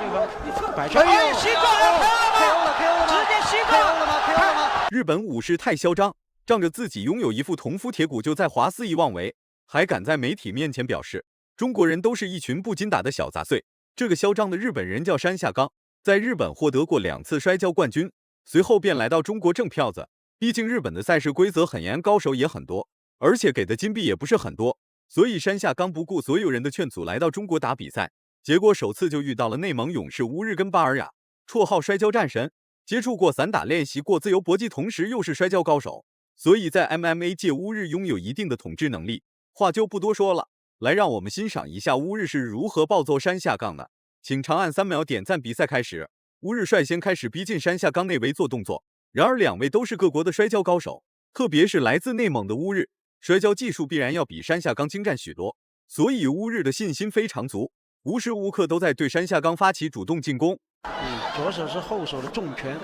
对方摆拳，哎，膝撞了 ，KO 了，直接膝撞了吗 ？KO 了吗？日本武士太嚣张，仗着自己拥有一副铜肤铁骨，就在华肆意妄为，还敢在媒体面前表示中国人都是一群不经打的小杂碎。这个嚣张的日本人叫山下刚，在日本获得过2次摔跤冠军，随后便来到中国挣票子。毕竟日本的赛事规则很严，高手也很多，而且给的金币也不是很多，所以山下刚不顾所有人的劝阻来到中国打比赛。结果首次就遇到了内蒙勇士乌日根巴尔雅，绰号摔跤战神，接触过散打，练习过自由搏击，同时又是摔跤高手，所以在 MMA 界乌日拥有一定的统治能力。话就不多说了，来让我们欣赏一下乌日是如何暴揍山下刚的。请长按3秒点赞。比赛开始，乌日率先开始逼近山下刚内围做动作，然而2位都是各国的摔跤高手，特别是来自内蒙的乌日，摔跤技术必然要比山下刚精湛许多，所以乌日的信心非常足，无时无刻都在对山下刚发起主动进攻。左手是后手的重拳。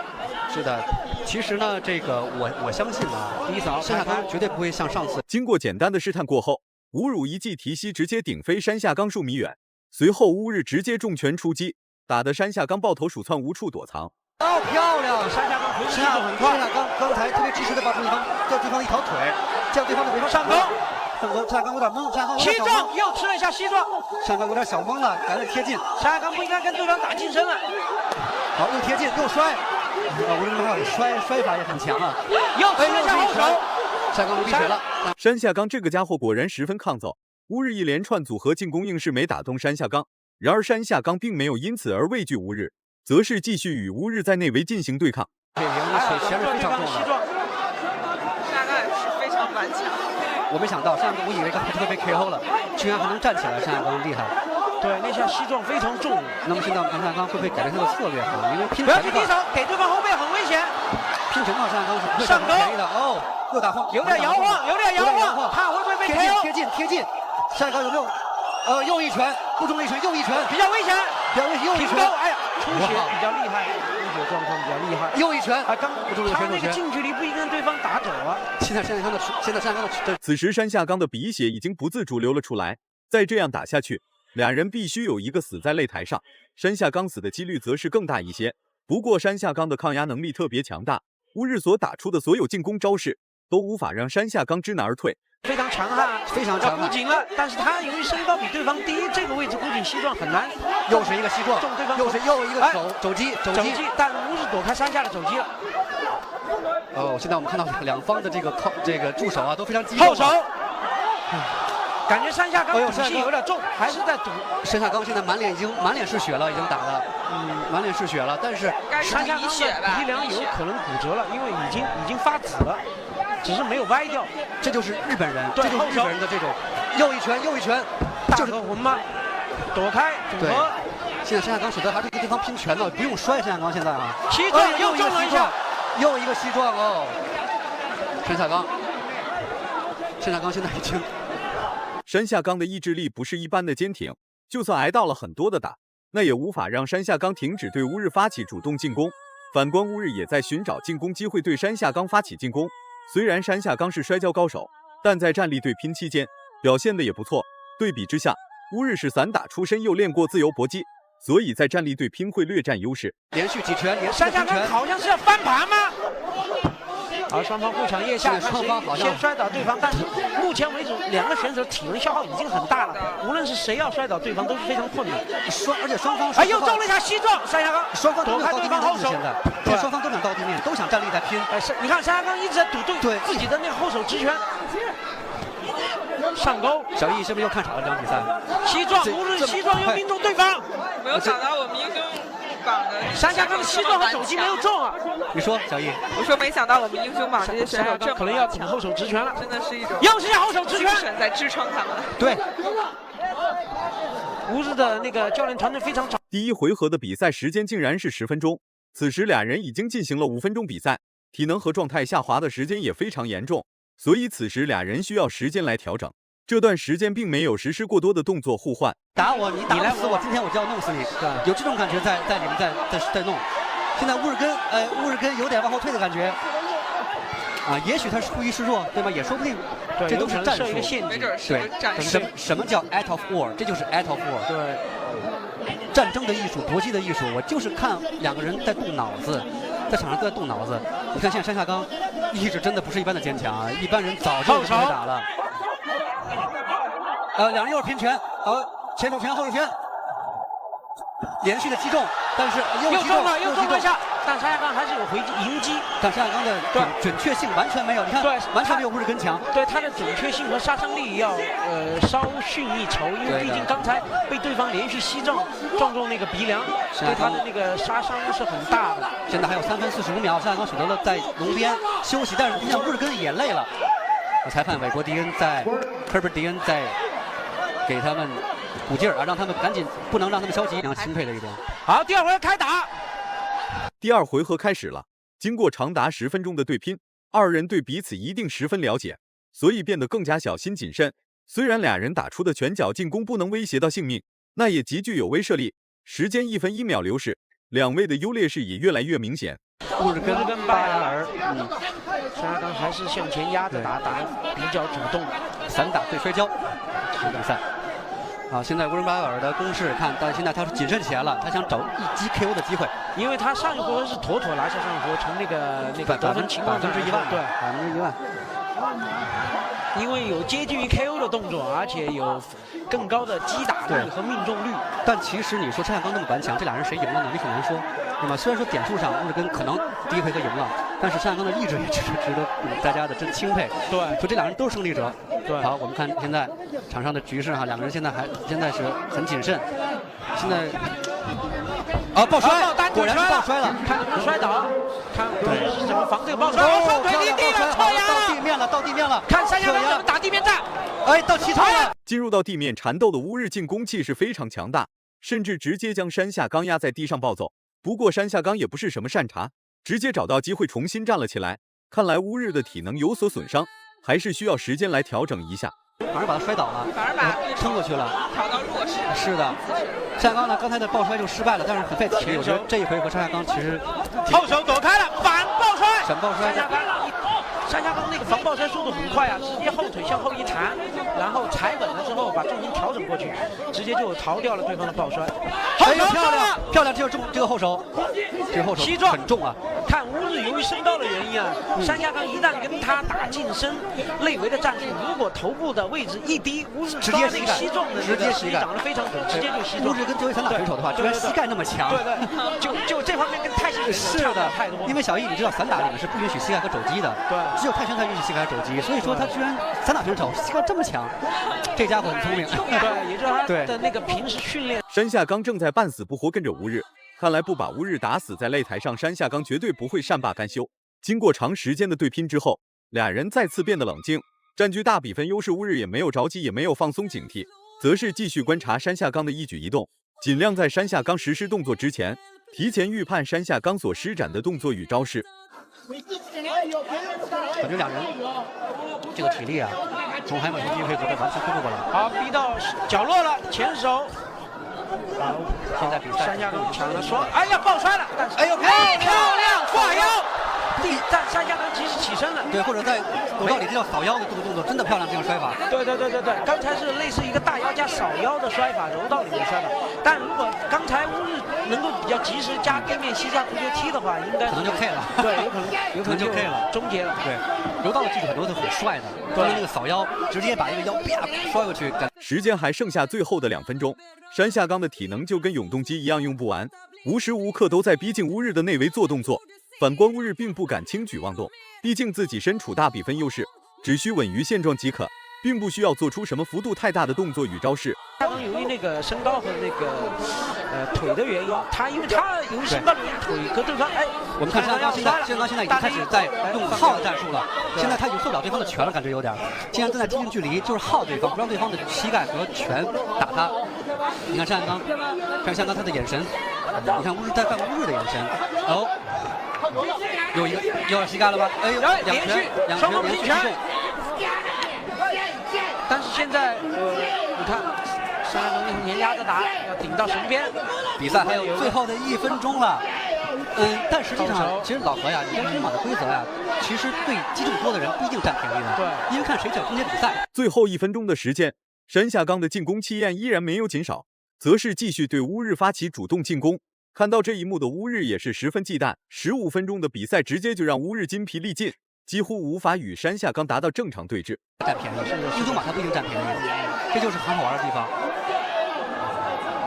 是的，其实呢，这个我相信啊，第一次山下刚绝对不会像上次。经过简单的试探过后，吴汝一记提膝直接顶飞山下刚数米远，随后乌日直接重拳出击，打得山下刚抱头鼠窜，无处躲藏。哦，漂亮！山下刚回速度很快。山下刚才特别及时的把叫对方一条腿，叫对方的尾巴上钩。山下刚有点懵，山下刚膝撞又吃了一下膝撞，山下刚有点小懵了，赶紧贴近。山下刚不应该跟对方打近身了。好，又贴近又摔。无论如何摔法也很强啊！又吃了一下后手，山下刚闭嘴了。山下刚这个家伙果然十分抗揍，乌日一连串组合进攻硬是没打动山下刚。然而山下刚并没有因此而畏惧乌日，则是继续与乌日在内围进行对抗。水平前是非常重的，山下刚也是非常顽强。我没想到，山下刚我以为他会被 KO 了，居然还能站起来，山下刚厉害。对，那下膝撞非常重。那么现在山下刚会不会改变他的策略哈？因为拼不要去低手，给对方后背很危险。拼拳套山下刚是不会占便宜的哦。又打晃，有点摇晃，有点摇晃，他会不会被 KO？贴近，山下刚有没有？又一拳，不中一拳，又一拳，比较危险，又一拳，哎呀，出血比较厉害，出血状况比较厉害。又一拳，啊，刚他那个近距离不应该对方打走啊。现在山下刚的，此时山下刚的鼻血已经不自主流了出来，再这样打下去，俩人必须有一个死在擂台上，山下刚死的几率则是更大一些。不过山下刚的抗压能力特别强大，乌日所打出的所有进攻招式都无法让山下刚知难而退。非常强悍，非常强悍，箍紧了，但是他由于身高比对方低，这个位置箍紧膝撞很难。又是一个膝撞，中对方，又一个肘击，但乌日躲开山下的肘击了。哦，现在我们看到两方的这个助手啊都非常激动。后手，感觉山下刚赌气有点重，还是在赌。山下刚现在满脸是血了，已经打了，满脸是血了，但是山下刚的鼻梁有可能骨折了，因为已经发紫了。只是没有歪掉，这就是日本人，这就是日本人的这种又一拳，就是红吗？躲开组合。现在山下刚舍得还是跟对方拼拳呢，不用摔。山下刚现在啊，膝撞又中了一下，又一个膝撞哦。山下刚现在已经，山下刚的意志力不是一般的坚挺，就算挨到了很多的打，那也无法让山下刚停止对乌日发起主动进攻。反观乌日也在寻找进攻机会对山下刚发起进攻。虽然山下刚是摔跤高手，但在站立对拼期间表现的也不错。对比之下，乌日是散打出身，又练过自由搏击，所以在站立对拼会略占优势。连续几拳，山下刚好像是要翻盘吗？而双方互抢腋下，双方好像先摔倒对方，但是目前为止两个选手体能消耗已经很大了，无论是谁要摔倒对方都是非常困难。而且双方又中了一下膝撞，山下刚双方躲开对方后手，对，双方都想到地面，都想站立在拼。你看山下刚一直在赌对自己的那个后手直拳。上钩，小易是不是又看傻了这场比赛？膝撞，乌日膝撞又命中对方。没有想到我们英雄榜的山下刚的膝撞和肘击没有中啊！你说小易？我说没想到我们英雄榜这些选手可能要捅后手直拳了，真的是一种又是一下后手直拳在支撑他们。对，乌日的那个教练团队非常长。第一回合的比赛时间竟然是10分钟，此时俩人已经进行了5分钟比赛，体能和状态下滑的时间也非常严重，所以此时俩人需要时间来调整。这段时间并没有实施过多的动作互换，打我，你打不死我，今天我就要弄死你，有这种感觉在里面在弄。现在乌日根有点往后退的感觉，啊，也许他是故意示弱，对吧？也说不定，这都是战术，没准是战术。什么叫 out of war？ 这就是 out of war。对，战争的艺术、搏击的艺术，我就是看两个人在动脑子，在场上都在动脑子。你看现在山下刚意志真的不是一般的坚强啊，一般人早就不会打了。两人又是拼拳，前手拳后手拳，连续的击中，但是又中了，又中了一下，但山下刚还是有迎击。但山下刚的准确性完全没有，你看，对，完全没有乌日根强。对他的准确性和杀伤力要稍逊一筹，因为毕竟刚才被对方连续膝撞中那个鼻梁，对他的那个杀伤是很大的。现在还有3分45秒，山下刚选择了在笼边休息，但是你想乌日根也累了。裁判韦伯迪恩科尔迪恩在给他们鼓劲儿啊，让他们赶紧，不能让他们消极，非常钦佩的一点。好，第二回合开打。第二回合开始了，经过长达10分钟的对拼，二人对彼此一定十分了解，所以变得更加小心谨慎。虽然俩人打出的拳脚进攻不能威胁到性命，那也极具有威慑力。时间1分1秒流逝，两位的优劣势也越来越明显。乌日根巴雅尔，山下刚还是向前压着打得比较主动。散打对摔跤，这比赛。现在乌伦巴尔的攻势看，但现在他是谨慎起来了，他想找一击 KO 的机会，因为他上一回合是妥妥拿下上一回合，从那个得分情况上100%，对100%。因为有接近于 KO 的动作，而且有更高的击打率和命中率。但其实你说山下刚那么顽强，这俩人谁赢了呢？你很难说。那么虽然说点数上乌日根可能第一回合赢了，但是山下刚的意志也值得大家的真钦佩。对，说这两人都是胜利者。对，好，我们看现在场上的局势两个人现在是很谨慎。现在爆摔，果然是爆摔了，看能不能摔倒，看是怎么防这个爆摔。双腿离地了，扯牙到地面了，看山下刚怎么打地面战。到齐头了。进入到地面缠斗的乌日进攻气势非常强大，甚至直接将山下刚压在地上暴揍。不过山下刚也不是什么善茬，直接找到机会重新站了起来。看来乌日的体能有所损伤，还是需要时间来调整一下。反而把他摔倒了，反而把撑过去了，调到弱势。是的，山下刚呢，刚才的爆摔就失败了，但是很费体力。我觉得这一回合山下刚其实后手躲开了，反爆摔，闪爆摔。山下刚那个防爆摔速度很快啊，直接后腿向后一弹，然后踩稳了之后把重心调整过去，直接就逃掉了对方的爆摔。漂亮，这个后手，膝撞很重啊。看乌日由于身高的原因啊，山下刚一旦跟他打近身内围的战术，如果头部的位置一低，乌日直接那个膝撞的直接膝盖长得非常准，直接就膝撞。乌日跟作为散打选手的话，居然膝盖那么强。对，就这方面跟泰拳是的太多。因为小易你知道散打里面是不允许膝盖和肘击的，对，只有泰拳才允许膝盖和肘击，所以说他居然散打选手膝盖这么强，这家伙很聪明。对，也就是他的那个平时训练。山下刚正在半死不活跟着乌日，看来不把乌日打死在擂台上，山下刚绝对不会善罢甘休。经过长时间的对拼之后，俩人再次变得冷静，占据大比分优势。乌日也没有着急，也没有放松警惕，则是继续观察山下刚的一举一动，尽量在山下刚实施动作之前，提前预判山下刚所施展的动作与招式。感觉两人这个体力啊，从还没从第一回合完全恢复过来。好，逼到角落了，前手。现在比赛山下刚抢了，说哎呀爆摔了，但是漂亮挂腰。但山下刚及时起身了，对，或者在柔道里这叫扫腰的动作，真的漂亮，这个摔法。对，刚才是类似一个大腰加扫腰的摔法，柔道里面摔法。但如果刚才乌日能够比较及时加对面膝下足球踢的话，应该可能就 K 了。对，有可能就 K 了，终结了。对，柔道的技术很多都很帅的，对那个扫腰，直接把一个腰啪摔过去。时间还剩下最后的2分钟，山下刚的体能就跟永动机一样用不完，无时无刻都在逼近乌日的内围做动作。反观乌日并不敢轻举妄动，毕竟自己身处大比分优势，只需稳于现状即可，并不需要做出什么幅度太大的动作与招式。山下刚由于那个身高和那个腿的原因，因为他由于身高的原因，腿和对方我们看山下刚现在已经开始在用耗战术了，现在他已经受不了对方的拳了，感觉有点。现在正在接近距离，就是耗对方，不让对方的膝盖和拳打他。你看山下刚他的眼神，你看乌日在看乌日的眼神，又要膝盖了吧？两拳连续击中。但是现在你看山下刚向前压着打，要顶到绳边。比赛还有最后的1分钟了。但实际上，其实老何呀，你看乒乓的规则呀，其实对击中多的人不一定占便宜的。对，因为看谁抢终结比赛。最后1分钟的时间，山下刚的进攻气焰依然没有减少，则是继续对乌日发起主动进攻。看到这一幕的乌日也是十分忌惮，15分钟的比赛直接就让乌日筋疲力尽，几乎无法与山下刚达到正常对峙。占便宜，英雄马他不一定占便宜，这就是很好玩的地方。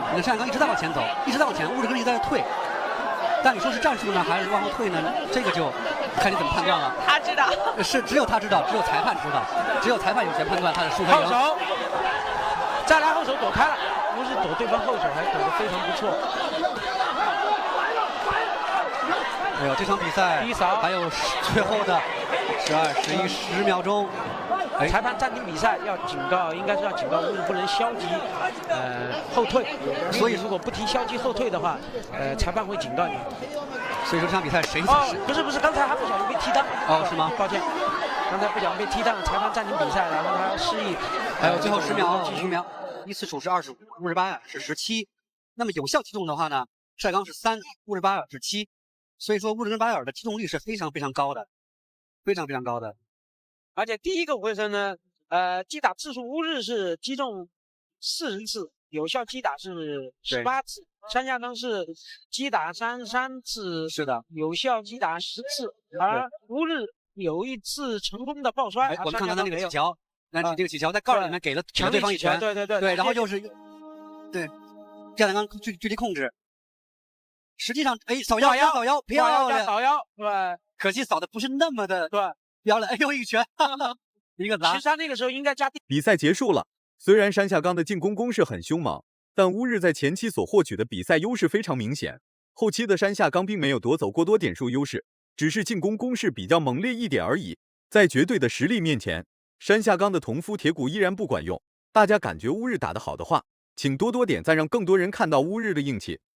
你看山下刚一直在往前走，一直在往前，乌日根一直在退。但你说是战术呢，还是往后退呢？这个就看你怎么判断了。他知道，是只有他知道，只有裁判知道，只有裁判有权判断他的输和赢。后手，再来后手躲开了，乌日躲对方后手还躲得非常不错。哎呦，这场比赛低扫还有最后的12、11、10秒钟。裁判暂停比赛，要警告，应该是要警告乌日不能消极后退。所以如果不提消极后退的话，裁判会警告你。所以说这场比赛谁？不是，刚才还不小心被踢裆。哦，是吗？抱歉，刚才不小心被踢裆，裁判暂停比赛，然后他示意。还有最后10秒，5秒，依次数是25，乌日巴亚是17。那么有效击中的话呢，晒刚是3，乌日巴亚是7。所以说乌日跟巴尔的击中率是非常非常高的，非常非常高的。而且第一个回合呢，击打次数乌日是击中40次，有效击打是18次，山下刚是击打33次，是的，有效击打10次，而乌日有一次成功的抱摔。我们看看他那个起脚，那你这个起脚在盖里面给了对方一拳，对，然后就是对这样刚距离控制。实际上，扫腰，漂亮，扫腰，对，可惜扫的不是那么的对漂亮。哎呦，一拳，一个砸。其实他那个时候应该加。比赛结束了，虽然山下刚的进攻攻势很凶猛，但乌日在前期所获取的比赛优势非常明显。后期的山下刚并没有夺走过多点数优势，只是进攻攻势比较猛烈一点而已。在绝对的实力面前，山下刚的铜夫铁骨依然不管用。大家感觉乌日打得好的话，请多点赞，让更多人看到乌日的硬气。